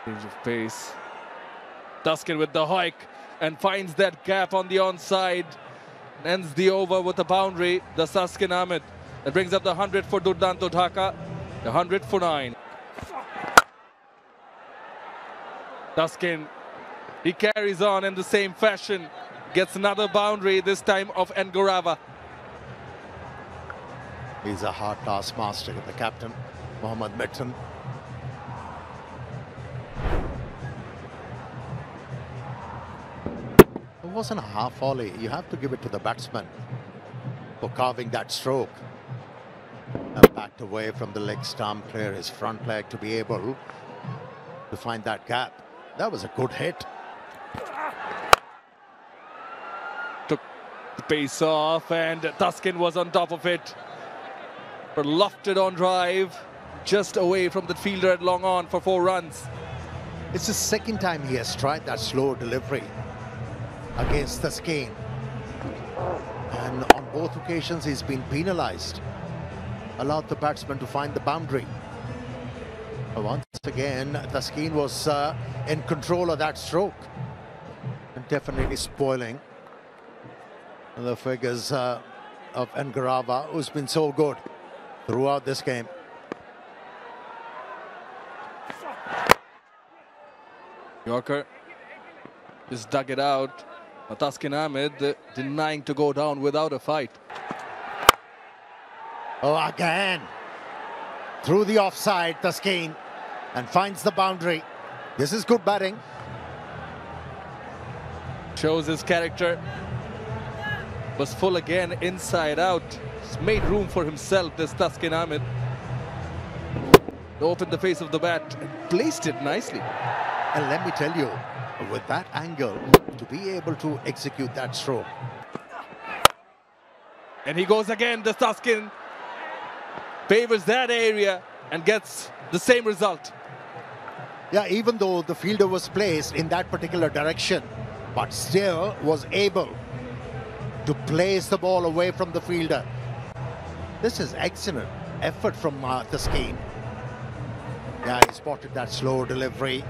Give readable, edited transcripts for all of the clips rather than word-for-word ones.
Change of pace. Tuscan with the hike and finds that gap on the onside. Ends the over with a boundary. The Taskin Ahmed. That brings up the 100 for Durdanto Dhaka. The 100 for 9. Tuscan, he carries on in the same fashion. Gets another boundary, this time of Ngorava. He's a hard taskmaster, the captain, Mohammad Mitton. It wasn't a half volley. You have to give it to the batsman for carving that stroke. And backed away from the leg stump, clear his front leg to be able to find that gap. That was a good hit. Took the pace off and Tuscan was on top of it. But lofted on drive, just away from the fielder at long on for 4 runs. It's the second time he has tried that slow delivery against Taskin. And on both occasions he's been penalized. Allowed the batsman to find the boundary. But once again, Taskin was in control of that stroke. And definitely spoiling the figures of Ngorava, who's been so good throughout this game. Yorker just dug it out. Taskin Ahmed denying to go down without a fight. Oh, again. Through the offside, Taskin, and finds the boundary. This is good batting. Shows his character. Was full again, inside out. He's made room for himself, this Taskin Ahmed. Opened the face of the bat and placed it nicely. And let me tell you, with that angle, to be able to execute that stroke. And he goes again, the Taskin favors that area and gets the same result. Yeah, even though the fielder was placed in that particular direction, but still was able to place the ball away from the fielder. This is excellent effort from Taskin. Yeah, he spotted that slow delivery,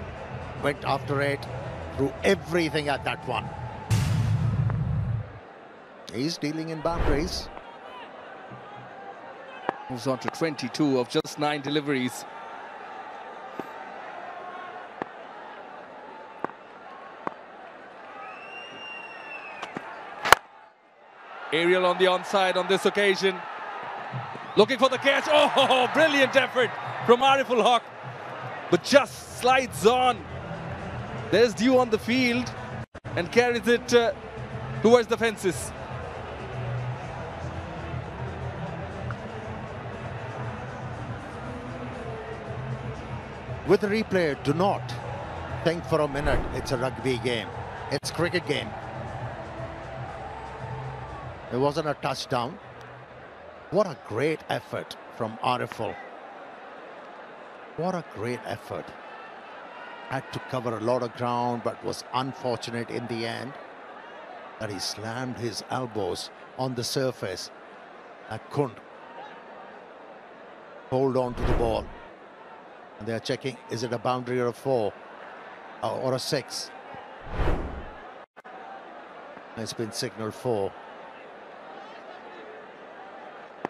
went after it, threw everything at that one. He's dealing in boundaries. Moves on to 22 of just 9 deliveries. Aerial on the onside on this occasion. Looking for the catch. Oh, brilliant effort from Ariful Haq. But just slides on. There's dew on the field and carries it towards the fences. With the replay, do not think for a minute it's a rugby game. It's a cricket game. It wasn't a touchdown. What a great effort from Ariful. What a great effort. Had to cover a lot of ground, but was unfortunate in the end that he slammed his elbows on the surface. I couldn't hold on to the ball. And they're checking, is it a boundary or a 4 or a 6? It's been signaled 4.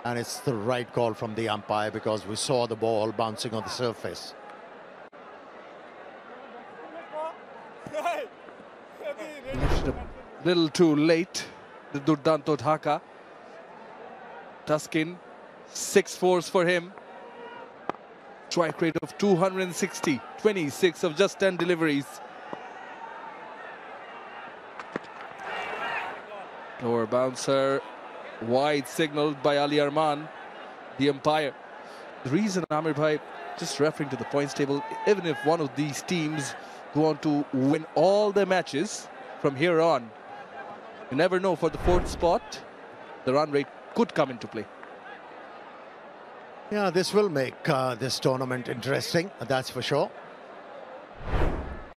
And it's the right call from the umpire because we saw the ball bouncing on the surface. Finished a little too late, the Durdanto Dhaka. Tuscan, 6 fours for him. Strike rate of 260, 26 of just 10 deliveries. Lower bouncer, wide signaled by Ali Arman, the umpire. The reason, Amir Bhai, just referring to the points table, even if one of these teams go on to win all their matches from here on, you never know, for the 4th spot, the run rate could come into play. Yeah, this will make this tournament interesting, that's for sure.